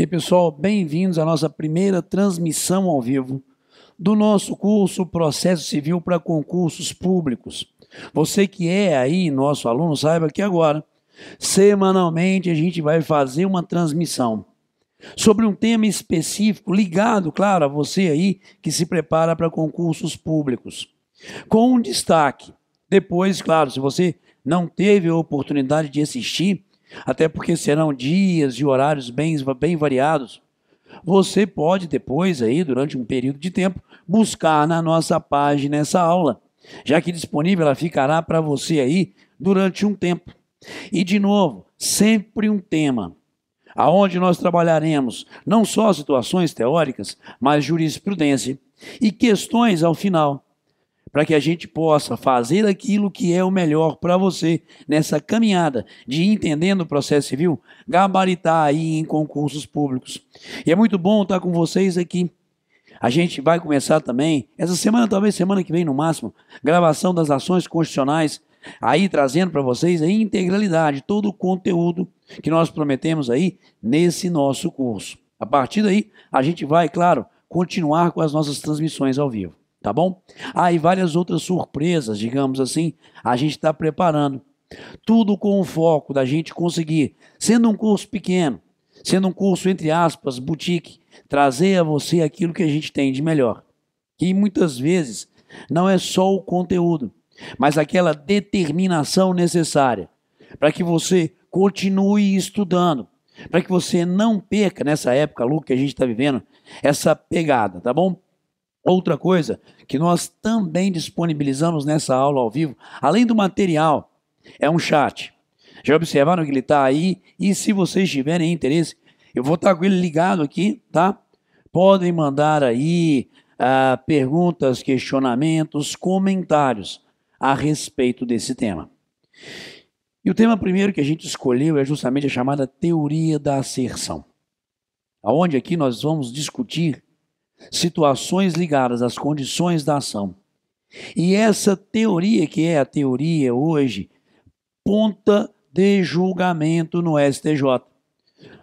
E pessoal, bem-vindos à nossa primeira transmissão ao vivo do nosso curso Processo Civil para Concursos Públicos. Você que é aí nosso aluno, saiba que agora, semanalmente, a gente vai fazer uma transmissão sobre um tema específico ligado, claro, a você aí que se prepara para concursos públicos. Com um destaque, depois, claro, se você não teve a oportunidade de assistir, até porque serão dias e horários bem variados, você pode depois, aí, durante um período de tempo, buscar na nossa página essa aula, já que disponível ela ficará para você aí durante um tempo. E, de novo, sempre um tema, aonde nós trabalharemos não só situações teóricas, mas jurisprudência e questões ao final, para que a gente possa fazer aquilo que é o melhor para você nessa caminhada de entendendo o processo civil, gabaritar aí em concursos públicos. E é muito bom estar com vocês aqui. A gente vai começar também, essa semana, talvez semana que vem no máximo, gravação das ações constitucionais, aí trazendo para vocês a integralidade, todo o conteúdo que nós prometemos aí nesse nosso curso. A partir daí, a gente vai, claro, continuar com as nossas transmissões ao vivo. Tá bom? E várias outras surpresas, digamos assim, a gente está preparando. Tudo com o foco da gente conseguir, sendo um curso pequeno, sendo um curso, entre aspas, boutique, trazer a você aquilo que a gente tem de melhor. Que muitas vezes não é só o conteúdo, mas aquela determinação necessária para que você continue estudando, para que você não perca nessa época, Lu, que a gente está vivendo, essa pegada, tá bom? Outra coisa que nós também disponibilizamos nessa aula ao vivo, além do material, é um chat. Já observaram que ele está aí? E se vocês tiverem interesse, eu vou estar com ele ligado aqui, tá? Podem mandar aí perguntas, questionamentos, comentários a respeito desse tema. E o tema primeiro que a gente escolheu é justamente a chamada teoria da asserção, aonde aqui nós vamos discutir situações ligadas às condições da ação. E essa teoria, que é a teoria hoje, ponta de julgamento no STJ.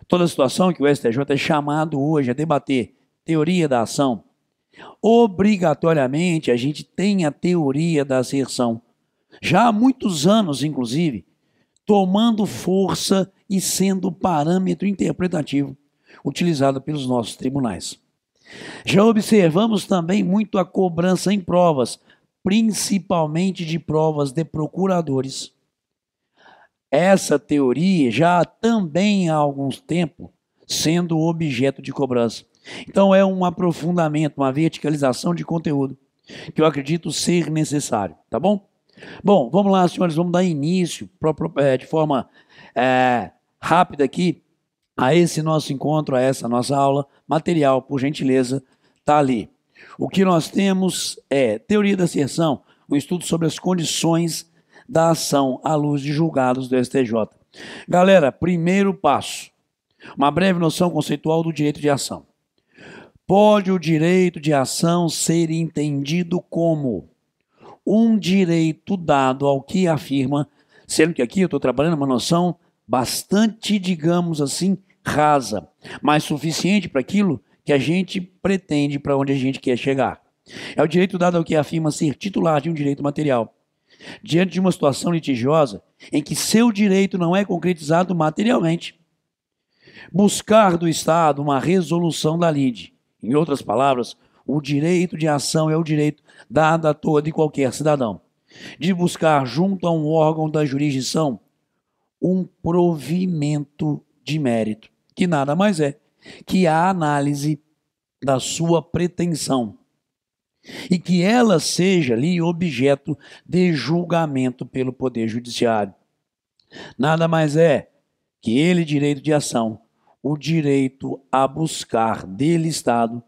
Toda situação que o STJ é chamado hoje a debater, teoria da ação, obrigatoriamente a gente tem a teoria da asserção. Já há muitos anos, inclusive, tomando força e sendo parâmetro interpretativo utilizado pelos nossos tribunais. Já observamos também muito a cobrança em provas, principalmente de provas de procuradores. Essa teoria já também há algum tempo sendo objeto de cobrança. Então é um aprofundamento, uma verticalização de conteúdo que eu acredito ser necessário, tá bom? Bom, vamos lá, senhores, vamos dar início de forma rápida aqui a esse nosso encontro, a essa nossa aula. Material, por gentileza, está ali. O que nós temos é teoria da asserção, um estudo sobre as condições da ação à luz de julgados do STJ. Galera, primeiro passo, uma breve noção conceitual do direito de ação. Pode o direito de ação ser entendido como um direito dado ao que afirma, sendo que aqui eu estou trabalhando uma noção bastante, digamos assim, rasa, mas suficiente para aquilo que a gente pretende, para onde a gente quer chegar. É o direito dado ao que afirma ser titular de um direito material, diante de uma situação litigiosa em que seu direito não é concretizado materialmente. Buscar do Estado uma resolução da lide. Em outras palavras, o direito de ação é o direito dado a todo e qualquer cidadão de buscar junto a um órgão da jurisdição um provimento de mérito, que nada mais é que a análise da sua pretensão e que ela seja ali objeto de julgamento pelo Poder Judiciário. Nada mais é que ele, direito de ação, o direito a buscar dele, Estado,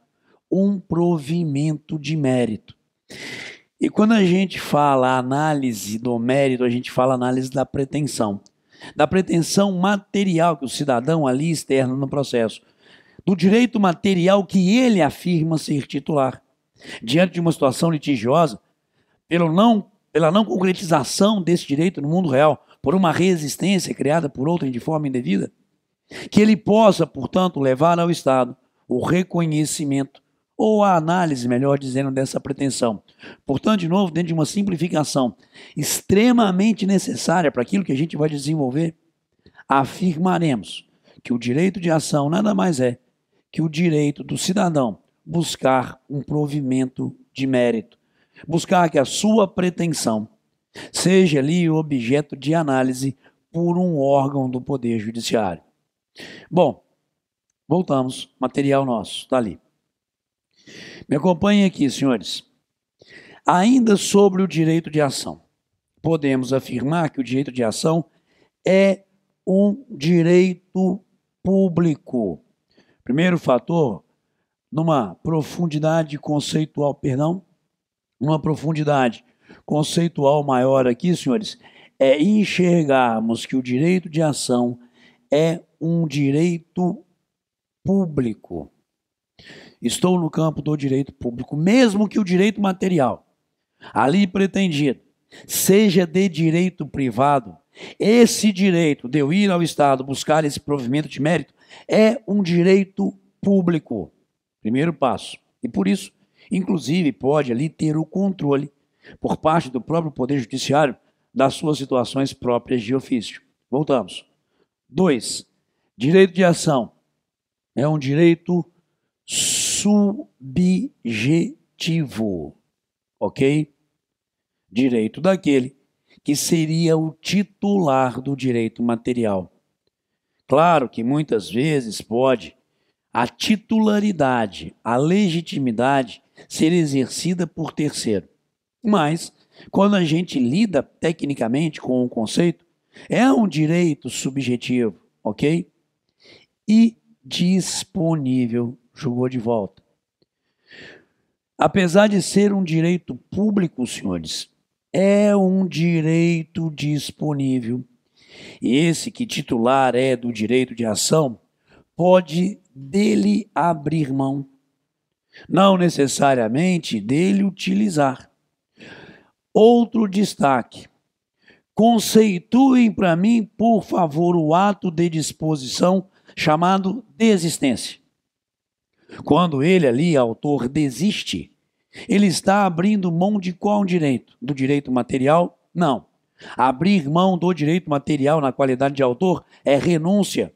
um provimento de mérito. E quando a gente fala análise do mérito, a gente fala análise da pretensão material que o cidadão ali externa no processo, do direito material que ele afirma ser titular. Diante de uma situação litigiosa, pela não concretização desse direito no mundo real, por uma resistência criada por outrem de forma indevida, que ele possa, portanto, levar ao Estado o reconhecimento ou a análise, melhor dizendo, dessa pretensão. Portanto, de novo, dentro de uma simplificação extremamente necessária para aquilo que a gente vai desenvolver, afirmaremos que o direito de ação nada mais é que o direito do cidadão buscar um provimento de mérito, buscar que a sua pretensão seja ali objeto de análise por um órgão do Poder Judiciário. Bom, voltamos, material nosso, está ali. Me acompanhem aqui, senhores. Ainda sobre o direito de ação, podemos afirmar que o direito de ação é um direito público. Primeiro fator, numa profundidade conceitual maior aqui, senhores, é enxergarmos que o direito de ação é um direito público. Estou no campo do direito público, mesmo que o direito material, ali pretendido, seja de direito privado, esse direito de eu ir ao Estado buscar esse provimento de mérito é um direito público. Primeiro passo. E por isso, inclusive, pode ali ter o controle por parte do próprio Poder Judiciário das suas situações próprias de ofício. Voltamos. 2. Direito de ação é um direito subjetivo, ok? Direito daquele que seria o titular do direito material. Claro que muitas vezes pode a titularidade, a legitimidade ser exercida por terceiro. Mas, quando a gente lida tecnicamente com o conceito, é um direito subjetivo, ok? E disponível. Jogou de volta. Apesar de ser um direito público, senhores, é um direito disponível. E esse que titular é do direito de ação, pode dele abrir mão, não necessariamente dele utilizar. Outro destaque. Conceituem para mim, por favor, o ato de disposição chamado desistência. Quando ele ali, autor, desiste, ele está abrindo mão de qual direito? Do direito material? Não. Abrir mão do direito material na qualidade de autor é renúncia.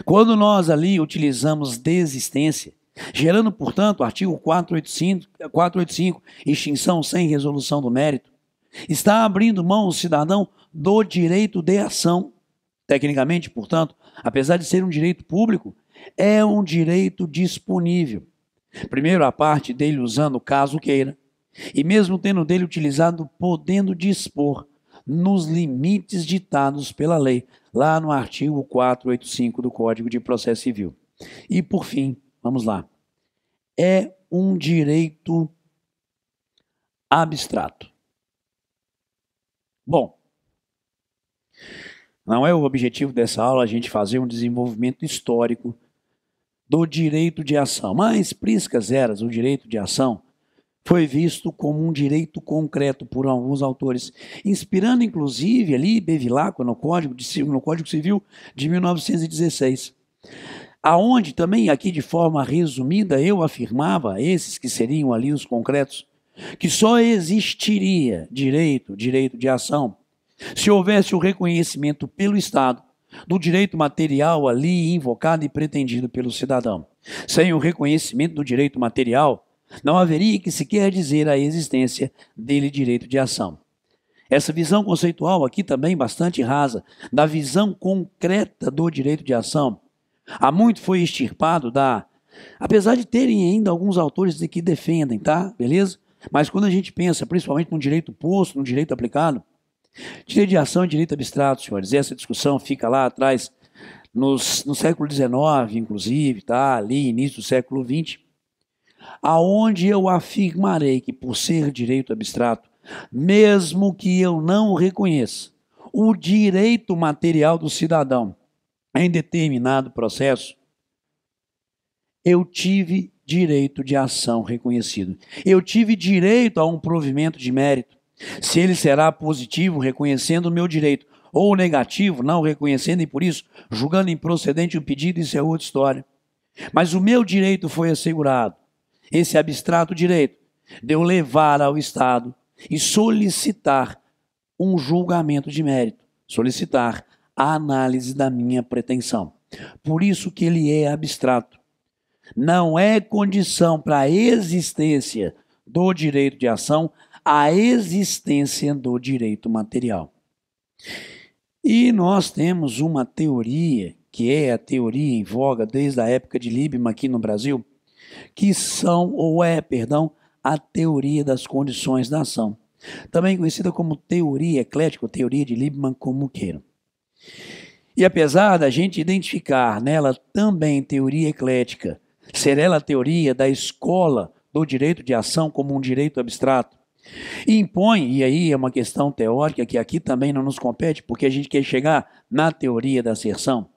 Quando nós ali utilizamos desistência, gerando, portanto, o artigo 485, extinção sem resolução do mérito, está abrindo mão o cidadão do direito de ação. Tecnicamente, portanto, apesar de ser um direito público, é um direito disponível. Primeiro, a parte dele usando caso queira, e mesmo tendo dele utilizado, podendo dispor nos limites ditados pela lei, lá no artigo 485 do Código de Processo Civil. E, por fim, vamos lá, é um direito abstrato. Bom, não é o objetivo dessa aula a gente fazer um desenvolvimento histórico do direito de ação, mas priscas eras, o direito de ação foi visto como um direito concreto por alguns autores, inspirando inclusive ali Bevilacqua no Código Civil de 1916, aonde também aqui de forma resumida eu afirmava, esses que seriam ali os concretos, que só existiria direito de ação se houvesse o reconhecimento pelo Estado do direito material ali invocado e pretendido pelo cidadão. Sem o reconhecimento do direito material, não haveria que sequer dizer a existência dele direito de ação. Essa visão conceitual aqui também bastante rasa, da visão concreta do direito de ação, há muito foi extirpado apesar de terem ainda alguns autores que defendem, tá? Beleza? Mas quando a gente pensa, principalmente no direito posto, no direito aplicado, direito de ação e direito abstrato, senhores, essa discussão fica lá atrás, no século XIX, inclusive, tá? Ali, início do século XX, aonde eu afirmarei que, por ser direito abstrato, mesmo que eu não reconheça o direito material do cidadão em determinado processo, eu tive direito de ação reconhecido. Eu tive direito a um provimento de mérito. Se ele será positivo, reconhecendo o meu direito, ou negativo, não reconhecendo e por isso julgando improcedente o pedido, isso é outra história. Mas o meu direito foi assegurado, esse abstrato direito de eu levar ao Estado e solicitar um julgamento de mérito, solicitar a análise da minha pretensão. Por isso que ele é abstrato. Não é condição para a existência do direito de ação a existência do direito material. E nós temos uma teoria, que é a teoria em voga desde a época de Liebman aqui no Brasil, que a teoria das condições da ação. Também conhecida como teoria eclética, ou teoria de Liebman, como queiram. E apesar da gente identificar nela também teoria eclética, ser ela a teoria da escola do direito de ação como um direito abstrato, impõe, e aí é uma questão teórica que aqui também não nos compete, porque a gente quer chegar na teoria da asserção,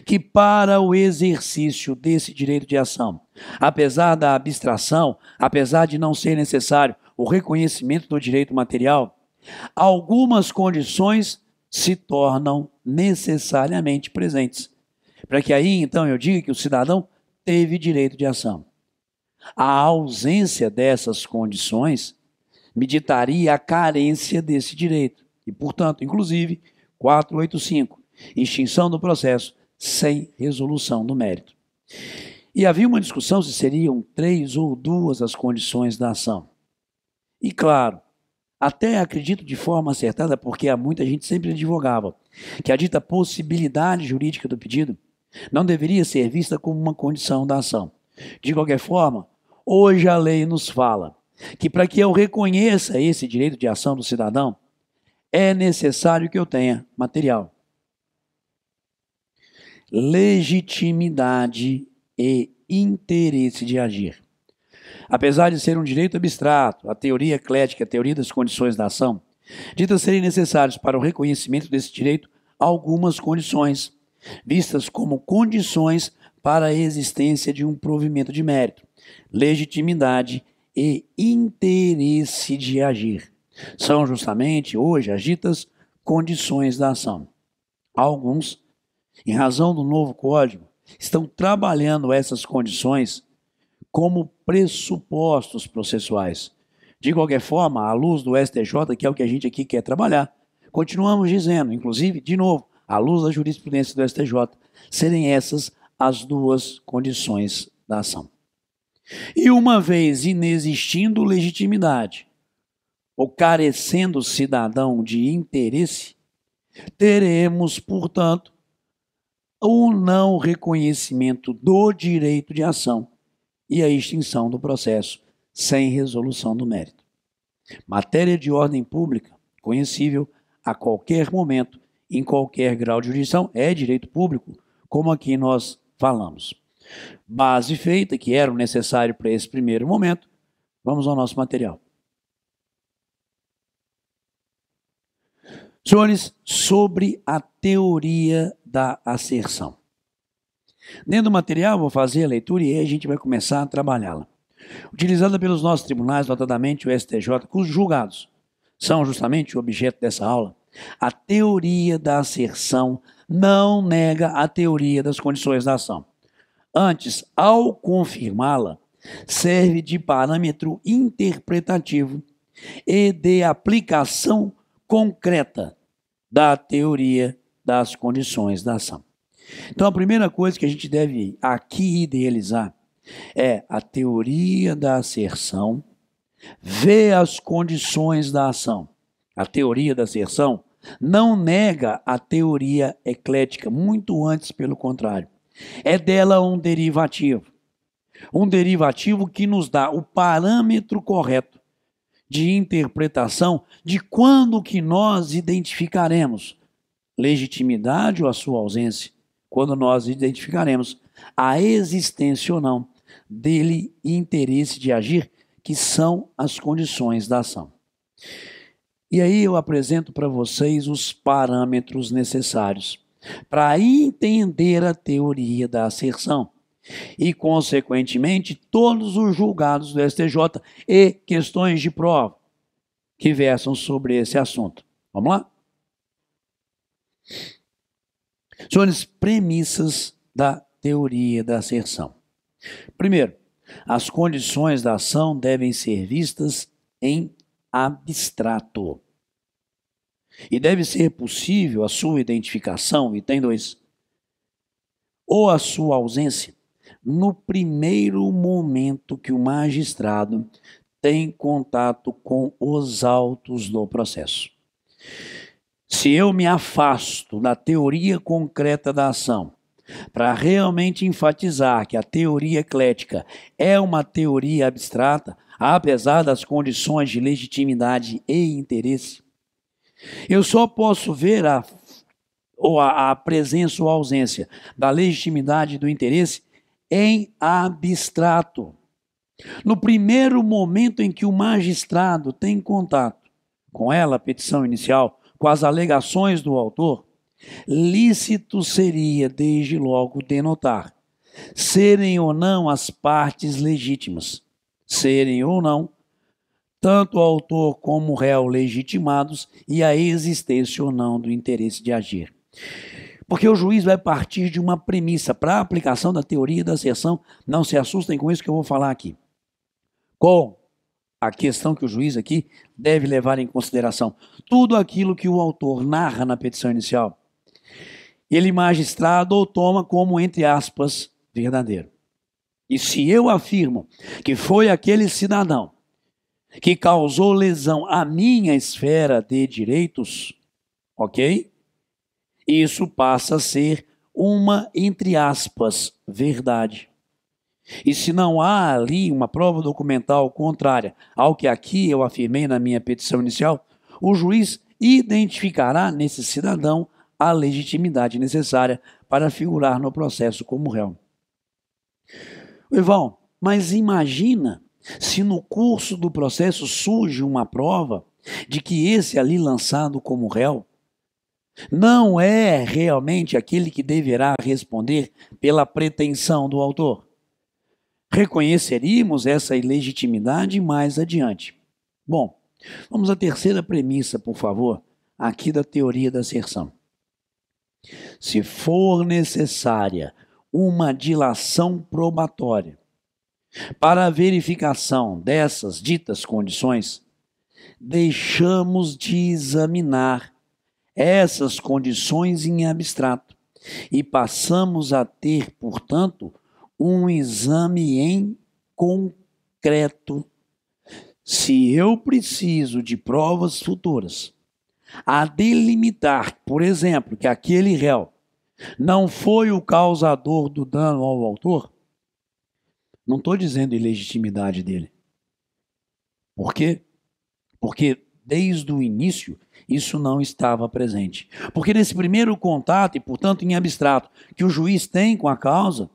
que para o exercício desse direito de ação, apesar da abstração, apesar de não ser necessário o reconhecimento do direito material, algumas condições se tornam necessariamente presentes. Para que aí, então, eu diga que o cidadão teve direito de ação. A ausência dessas condições me ditaria a carência desse direito. E, portanto, inclusive, 485, extinção do processo sem resolução do mérito. E havia uma discussão se seriam 3 ou 2 as condições da ação. E, claro, até acredito de forma acertada, porque há muita gente sempre advogava, que a dita possibilidade jurídica do pedido não deveria ser vista como uma condição da ação. De qualquer forma, hoje a lei nos fala que para que eu reconheça esse direito de ação do cidadão, é necessário que eu tenha material, legitimidade e interesse de agir. Apesar de ser um direito abstrato, a teoria eclética, a teoria das condições da ação, ditas serem necessárias para o reconhecimento desse direito algumas condições, vistas como condições para a existência de um provimento de mérito, legitimidade e interesse de agir. São justamente hoje as ditas condições da ação. Alguns, em razão do novo Código, estão trabalhando essas condições como pressupostos processuais. De qualquer forma, à luz do STJ, que é o que a gente aqui quer trabalhar, continuamos dizendo, inclusive, de novo, à luz da jurisprudência do STJ, serem essas as 2 condições da ação. E uma vez inexistindo legitimidade, ou carecendo o cidadão de interesse, teremos, portanto, o não reconhecimento do direito de ação e a extinção do processo sem resolução do mérito. Matéria de ordem pública, conhecível a qualquer momento, em qualquer grau de jurisdição, é direito público, como aqui nós falamos. Base feita, que era o necessário para esse primeiro momento, vamos ao nosso material. Senhores, sobre a teoria da asserção. Dentro do material, vou fazer a leitura e aí a gente vai começar a trabalhá-la. Utilizada pelos nossos tribunais, notadamente o STJ, cujos julgados são justamente o objeto dessa aula, a teoria da asserção não nega a teoria das condições da ação. Antes, ao confirmá-la, serve de parâmetro interpretativo e de aplicação concreta da teoria das condições da ação. Então, a primeira coisa que a gente deve aqui idealizar é a teoria da asserção, ver as condições da ação. A teoria da asserção não nega a teoria eclética, muito antes, pelo contrário. É dela um derivativo que nos dá o parâmetro correto de interpretação de quando que nós identificaremos legitimidade ou a sua ausência, quando nós identificaremos a existência ou não dele e interesse de agir, que são as condições da ação. E aí eu apresento para vocês os parâmetros necessários para entender a teoria da asserção e, consequentemente, todos os julgados do STJ e questões de prova que versam sobre esse assunto. Vamos lá? Senhores, premissas da teoria da asserção. Primeiro, as condições da ação devem ser vistas em abstrato. E deve ser possível a sua identificação, item 2, ou a sua ausência, no primeiro momento que o magistrado tem contato com os autos do processo. Se eu me afasto da teoria concreta da ação para realmente enfatizar que a teoria eclética é uma teoria abstrata, apesar das condições de legitimidade e interesse, eu só posso ver a presença ou ausência da legitimidade e do interesse em abstrato. No primeiro momento em que o magistrado tem contato com ela, a petição inicial, com as alegações do autor, lícito seria, desde logo, denotar serem ou não as partes legítimas, serem ou não tanto o autor como o réu legitimados e a existência ou não do interesse de agir. Porque o juiz vai partir de uma premissa para a aplicação da teoria da asserção. Não se assustem com isso que eu vou falar aqui. Com a questão que o juiz aqui deve levar em consideração tudo aquilo que o autor narra na petição inicial, ele, magistrado, o toma como, entre aspas, verdadeiro. E se eu afirmo que foi aquele cidadão que causou lesão à minha esfera de direitos, ok? Isso passa a ser uma, entre aspas, verdade. E se não há ali uma prova documental contrária ao que aqui eu afirmei na minha petição inicial, o juiz identificará nesse cidadão a legitimidade necessária para figurar no processo como réu. Ivan, mas imagina se no curso do processo surge uma prova de que esse ali lançado como réu não é realmente aquele que deverá responder pela pretensão do autor. Reconheceríamos essa ilegitimidade mais adiante. Bom, vamos à terceira premissa, por favor, aqui da teoria da asserção. Se for necessária uma dilação probatória para a verificação dessas ditas condições, deixamos de examinar essas condições em abstrato e passamos a ter, portanto, um exame em concreto. Se eu preciso de provas futuras a delimitar, por exemplo, que aquele réu não foi o causador do dano ao autor, não estou dizendo ilegitimidade dele. Por quê? Porque desde o início isso não estava presente. Porque nesse primeiro contato, e portanto em abstrato, que o juiz tem com a causa,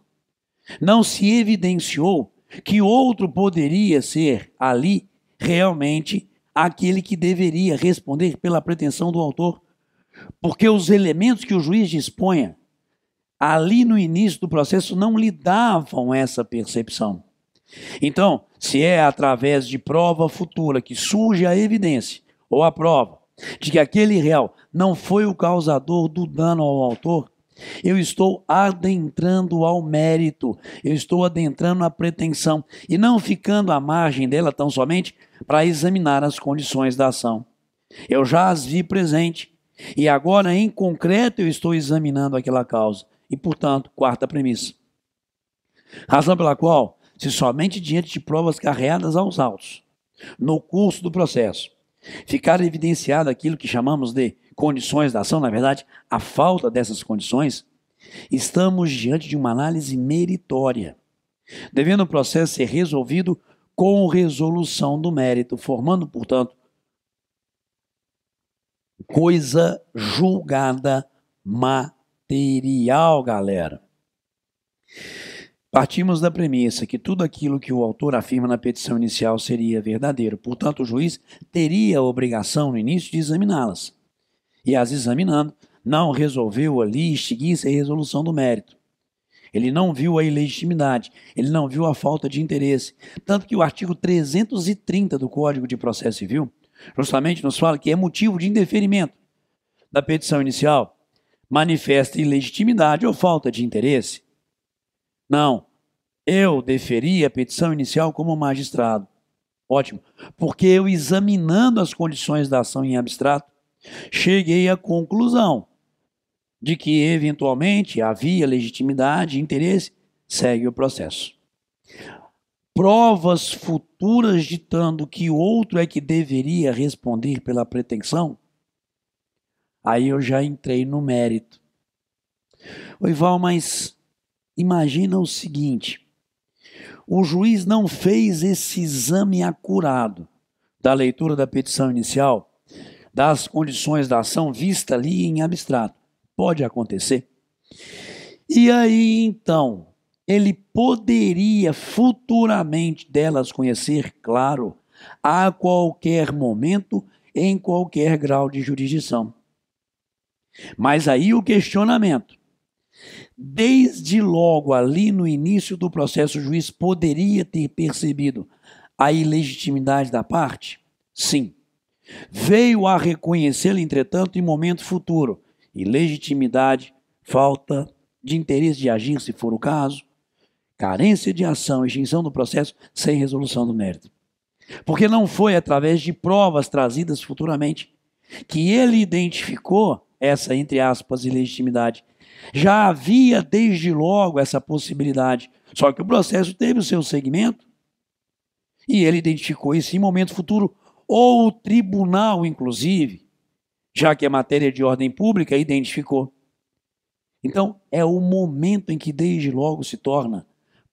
não se evidenciou que outro poderia ser ali realmente aquele que deveria responder pela pretensão do autor. Porque os elementos que o juiz disponha ali no início do processo não lhe davam essa percepção. Então, se é através de prova futura que surge a evidência ou a prova de que aquele réu não foi o causador do dano ao autor, eu estou adentrando ao mérito, eu estou adentrando a pretensão e não ficando à margem dela tão somente para examinar as condições da ação. Eu já as vi presente e agora em concreto eu estou examinando aquela causa. E, portanto, quarta premissa. Razão pela qual, se somente diante de provas carreadas aos autos, no curso do processo, ficar evidenciado aquilo que chamamos de condições da ação, na verdade, a falta dessas condições, estamos diante de uma análise meritória, devendo o processo ser resolvido com resolução do mérito, formando, portanto, coisa julgada material, galera. Partimos da premissa que tudo aquilo que o autor afirma na petição inicial seria verdadeiro. Portanto, o juiz teria a obrigação no início de examiná-las. E as examinando, não resolveu ali extinguir-se a resolução do mérito. Ele não viu a ilegitimidade, ele não viu a falta de interesse. Tanto que o artigo 330 do Código de Processo Civil justamente nos fala que é motivo de indeferimento da petição inicial manifesta ilegitimidade ou falta de interesse? Não. Eu deferi a petição inicial como magistrado. Ótimo. Porque eu, examinando as condições da ação em abstrato, cheguei à conclusão de que, eventualmente, havia legitimidade e interesse, segue o processo. Provas futuras ditando que o outro é que deveria responder pela pretensão, aí eu já entrei no mérito. Oi, Val, mas imagina o seguinte: o juiz não fez esse exame acurado da leitura da petição inicial, das condições da ação vista ali em abstrato. Pode acontecer. E aí, então, ele poderia futuramente delas conhecer, claro, a qualquer momento, em qualquer grau de jurisdição. Mas aí o questionamento: desde logo ali no início do processo, o juiz poderia ter percebido a ilegitimidade da parte? Sim. Veio a reconhecê-la, entretanto, em momento futuro. Ilegitimidade, falta de interesse de agir, se for o caso, carência de ação, extinção do processo sem resolução do mérito. Porque não foi através de provas trazidas futuramente que ele identificou essa, entre aspas, ilegitimidade. Já havia desde logo essa possibilidade, só que o processo teve o seu segmento e ele identificou isso em momento futuro, ou o tribunal, inclusive, já que é matéria de ordem pública, identificou. Então, é o momento em que desde logo se torna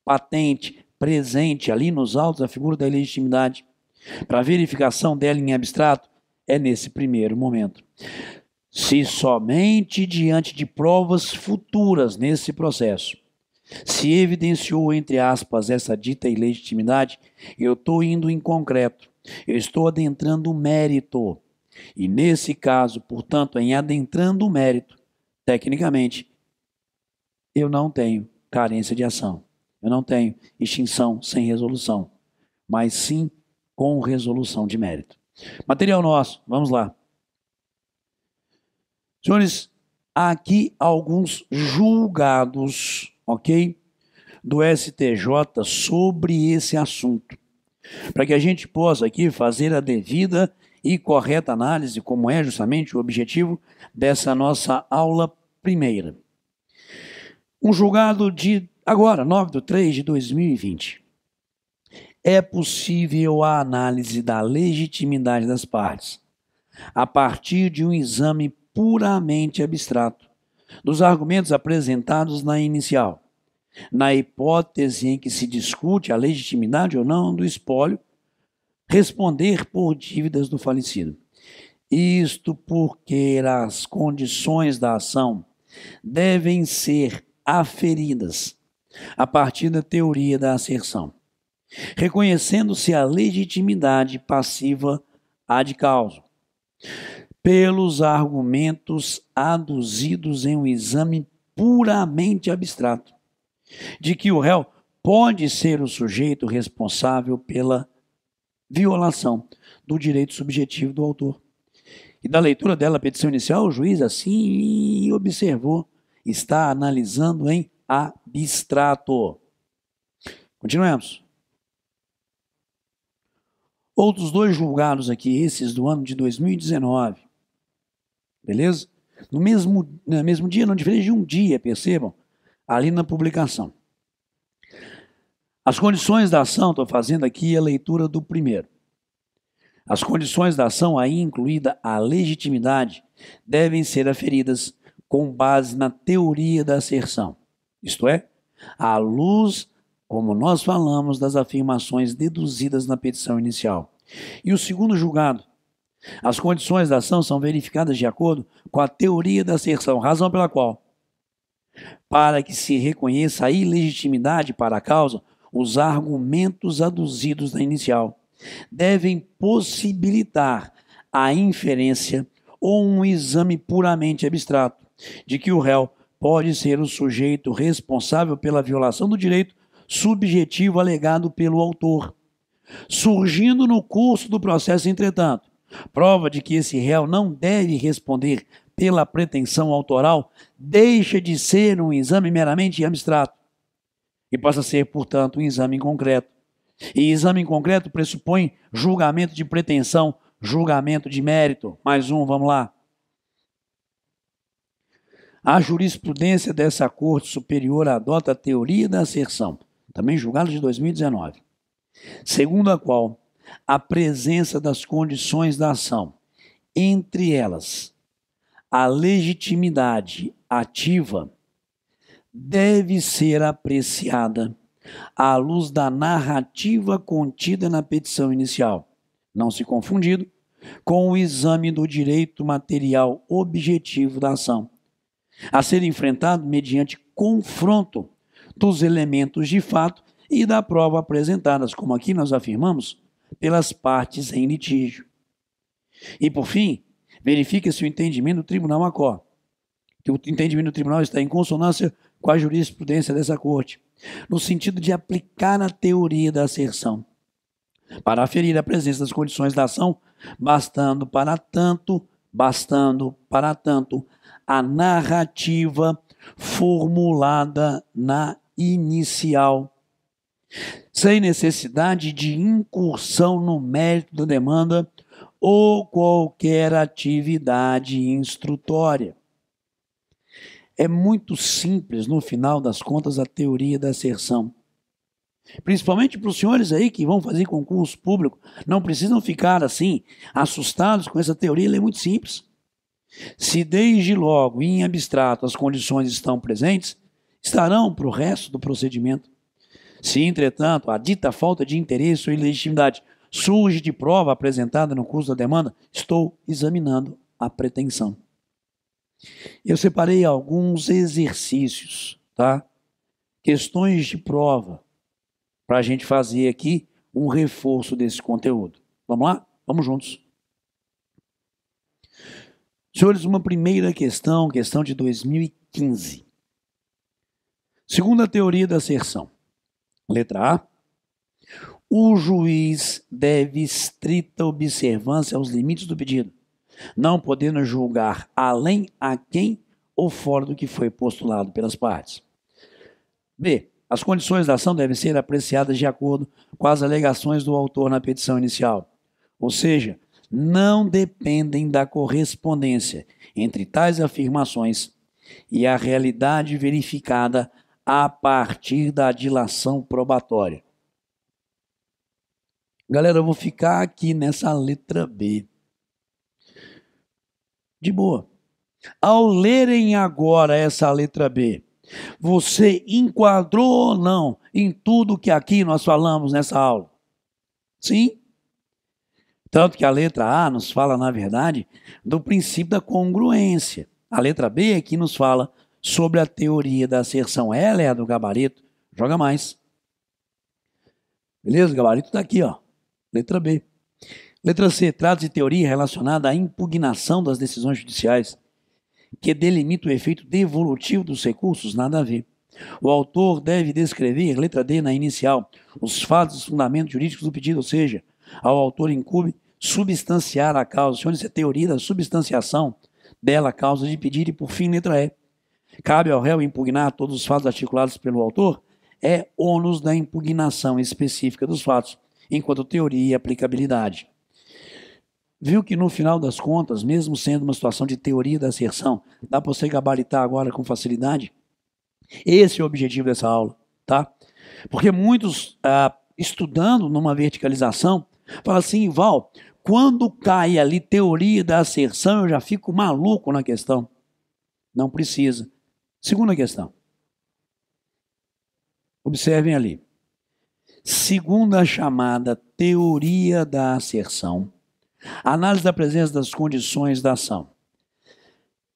patente, presente ali nos autos a figura da ilegitimidade. Para verificação dela em abstrato, é nesse primeiro momento. Se somente diante de provas futuras nesse processo se evidenciou, entre aspas, essa dita ilegitimidade, eu estou indo em concreto, eu estou adentrando o mérito. E nesse caso, portanto, em adentrando o mérito, tecnicamente, eu não tenho carência de ação, eu não tenho extinção sem resolução, mas sim com resolução de mérito. Material nosso, vamos lá. Senhores, aqui alguns julgados, ok, do STJ sobre esse assunto, para que a gente possa aqui fazer a devida e correta análise, como é justamente o objetivo dessa nossa aula primeira. Um julgado de agora, 9/3/2020. É possível a análise da legitimidade das partes a partir de um exame puramente abstrato dos argumentos apresentados na inicial, na hipótese em que se discute a legitimidade ou não do espólio, responder por dívidas do falecido. Isto porque as condições da ação devem ser aferidas a partir da teoria da asserção, reconhecendo-se a legitimidade passiva ad causa, pelos argumentos aduzidos em um exame puramente abstrato, de que o réu pode ser o sujeito responsável pela violação do direito subjetivo do autor. E da leitura dela, a petição inicial, o juiz assim observou, está analisando em abstrato. Continuemos. Outros dois julgados aqui, esses do ano de 2019, beleza? No mesmo dia, não diferente de um dia, percebam, ali na publicação. As condições da ação, estou fazendo aqui a leitura do primeiro. As condições da ação, aí incluída a legitimidade, devem ser aferidas com base na teoria da asserção, isto é, à luz, como nós falamos, das afirmações deduzidas na petição inicial. E o segundo julgado, as condições da ação são verificadas de acordo com a teoria da asserção, razão pela qual, para que se reconheça a ilegitimidade para a causa, os argumentos aduzidos na inicial devem possibilitar a inferência ou um exame puramente abstrato de que o réu pode ser o sujeito responsável pela violação do direito subjetivo alegado pelo autor. Surgindo no curso do processo, entretanto, prova de que esse réu não deve responder pela pretensão autoral deixa de ser um exame meramente abstrato e passa a ser, portanto, um exame concreto. E exame concreto pressupõe julgamento de pretensão, julgamento de mérito. Mais um, vamos lá. A jurisprudência dessa Corte Superior adota a teoria da asserção, também julgada de 2019, segundo a qual a presença das condições da ação, entre elas a legitimidade ativa, deve ser apreciada à luz da narrativa contida na petição inicial, não se confundido com o exame do direito material objetivo da ação, a ser enfrentado mediante confronto dos elementos de fato e da prova apresentadas, como aqui nós afirmamos, pelas partes em litígio. E, por fim, verifica se o entendimento do tribunal acorre, que o entendimento do tribunal está em consonância com a jurisprudência dessa Corte, no sentido de aplicar a teoria da asserção, para aferir a presença das condições da ação, bastando para tanto, a narrativa formulada na inicial, sem necessidade de incursão no mérito da demanda ou qualquer atividade instrutória. É muito simples, no final das contas, a teoria da asserção. Principalmente para os senhores aí que vão fazer concurso público, não precisam ficar assim, assustados com essa teoria, ela é muito simples. Se desde logo, em abstrato, as condições estão presentes, estarão para o resto do procedimento. Se, entretanto, a dita falta de interesse ou ilegitimidade surge de prova apresentada no curso da demanda, estou examinando a pretensão. Eu separei alguns exercícios, tá? Questões de prova, para a gente fazer aqui um reforço desse conteúdo. Vamos lá? Vamos juntos. Senhores, uma primeira questão de 2015. Segundo a teoria da asserção, letra A, o juiz deve estrita observância aos limites do pedido, não podendo julgar além, aquém ou fora do que foi postulado pelas partes. B, as condições da ação devem ser apreciadas de acordo com as alegações do autor na petição inicial, ou seja, não dependem da correspondência entre tais afirmações e a realidade verificada a partir da dilação probatória. Galera, eu vou ficar aqui nessa letra B. De boa. Ao lerem agora essa letra B, você enquadrou ou não em tudo que aqui nós falamos nessa aula? Sim? Tanto que a letra A nos fala, na verdade, do princípio da congruência. A letra B aqui nos fala sobre a teoria da asserção. Ela é a do gabarito. Joga mais. Beleza? O gabarito está aqui, ó. Letra B. Letra C. Trata de teoria relacionada à impugnação das decisões judiciais, que delimita o efeito devolutivo dos recursos. Nada a ver. O autor deve descrever, letra D na inicial, os fatos e os fundamentos jurídicos do pedido, ou seja, ao autor incumbe substanciar a causa. Senhores, isso é teoria da substanciação dela, causa de pedido. E por fim, letra E. Cabe ao réu impugnar todos os fatos articulados pelo autor, é ônus da impugnação específica dos fatos, enquanto teoria e aplicabilidade. Viu que no final das contas, mesmo sendo uma situação de teoria da asserção, dá para você gabaritar agora com facilidade? Esse é o objetivo dessa aula, tá? Porque muitos, estudando numa verticalização, falam assim, Val, quando cai ali teoria da asserção, eu já fico maluco na questão. Não precisa. Segunda questão. Observem ali. Segundo a chamada teoria da asserção, a análise da presença das condições da ação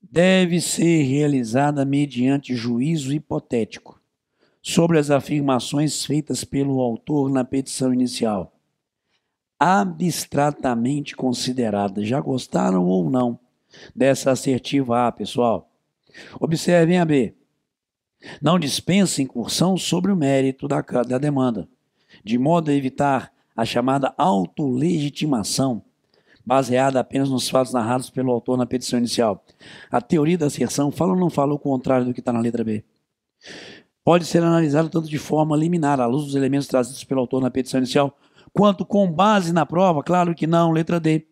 deve ser realizada mediante juízo hipotético sobre as afirmações feitas pelo autor na petição inicial, abstratamente consideradas. Já gostaram ou não dessa assertiva A, pessoal? Observem a B. Não dispensa incursão sobre o mérito da demanda, de modo a evitar a chamada autolegitimação, baseada apenas nos fatos narrados pelo autor na petição inicial. A teoria da asserção fala ou não fala o contrário do que está na letra B? Pode ser analisada tanto de forma liminar, à luz dos elementos trazidos pelo autor na petição inicial, quanto com base na prova? Claro que não, letra D.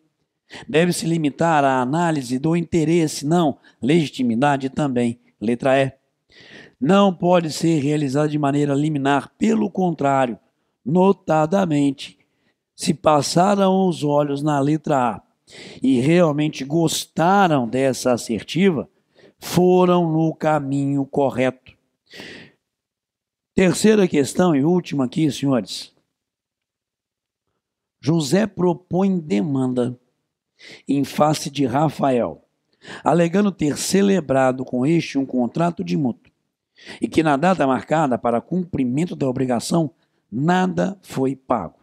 Deve-se limitar à análise do interesse, não, legitimidade também, letra E. Não pode ser realizada de maneira liminar, pelo contrário, notadamente, se passaram os olhos na letra A e realmente gostaram dessa assertiva, foram no caminho correto. Terceira questão e última aqui, senhores. José propõe demanda em face de Rafael, alegando ter celebrado com este um contrato de mútuo e que na data marcada para cumprimento da obrigação nada foi pago.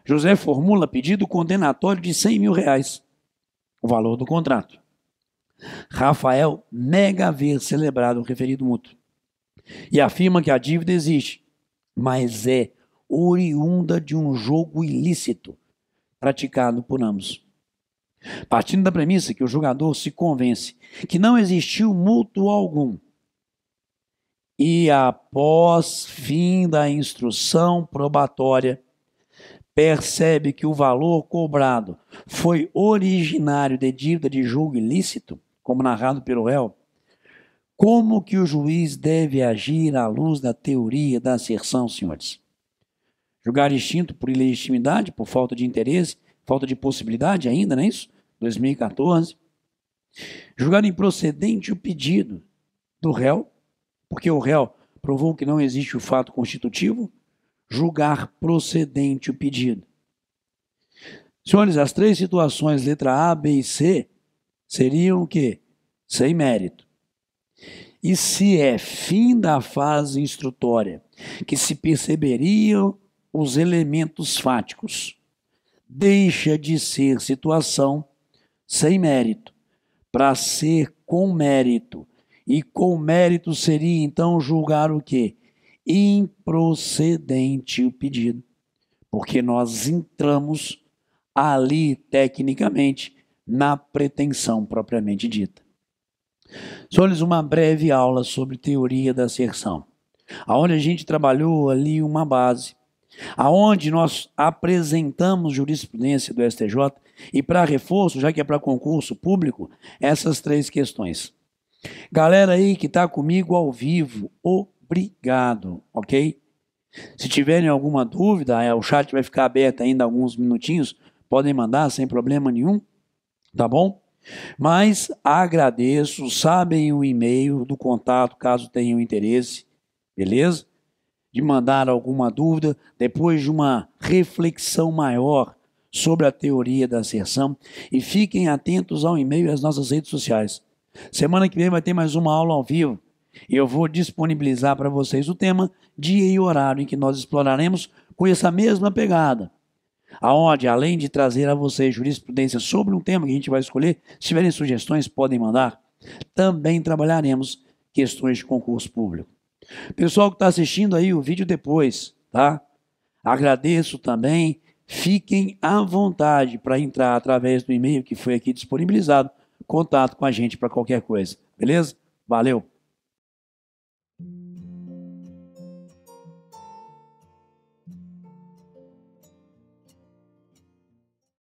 José formula pedido condenatório de R$100.000, o valor do contrato. Rafael nega haver celebrado o referido mútuo e afirma que a dívida existe, mas é oriunda de um jogo ilícito praticado por ambos. Partindo da premissa que o julgador se convence que não existiu mútuo algum e após fim da instrução probatória percebe que o valor cobrado foi originário de dívida de jogo ilícito, como narrado pelo réu, como que o juiz deve agir à luz da teoria da asserção, senhores? Julgar extinto por ilegitimidade, por falta de interesse, falta de possibilidade ainda, não é isso? 2014. Julgar improcedente o pedido do réu, porque o réu provou que não existe o fato constitutivo. Julgar procedente o pedido. Senhores, as três situações, letra A, B e C, seriam o quê? Sem mérito. E se é fim da fase instrutória, que se perceberiam os elementos fáticos, deixa de ser situação sem mérito, para ser com mérito. E com mérito seria, então, julgar o quê? Improcedente o pedido. Porque nós entramos ali, tecnicamente, na pretensão propriamente dita. Senhores, uma breve aula sobre teoria da asserção, aonde a gente trabalhou ali uma base, aonde nós apresentamos jurisprudência do STJ e para reforço, já que é para concurso público, essas três questões. Galera aí que está comigo ao vivo, obrigado, ok? Se tiverem alguma dúvida, o chat vai ficar aberto ainda alguns minutinhos, podem mandar sem problema nenhum, tá bom? Mas agradeço, sabem o e-mail do contato, caso tenham interesse, beleza? De mandar alguma dúvida, depois de uma reflexão maior sobre a teoria da asserção, e fiquem atentos ao e-mail e às nossas redes sociais. Semana que vem vai ter mais uma aula ao vivo, e eu vou disponibilizar para vocês o tema, dia e horário em que nós exploraremos com essa mesma pegada, aonde, além de trazer a vocês jurisprudência sobre um tema que a gente vai escolher, se tiverem sugestões, podem mandar, também trabalharemos questões de concurso público. Pessoal que está assistindo aí o vídeo depois, tá? Agradeço também, fiquem à vontade para entrar através do e-mail que foi aqui disponibilizado, contato com a gente para qualquer coisa, beleza? Valeu!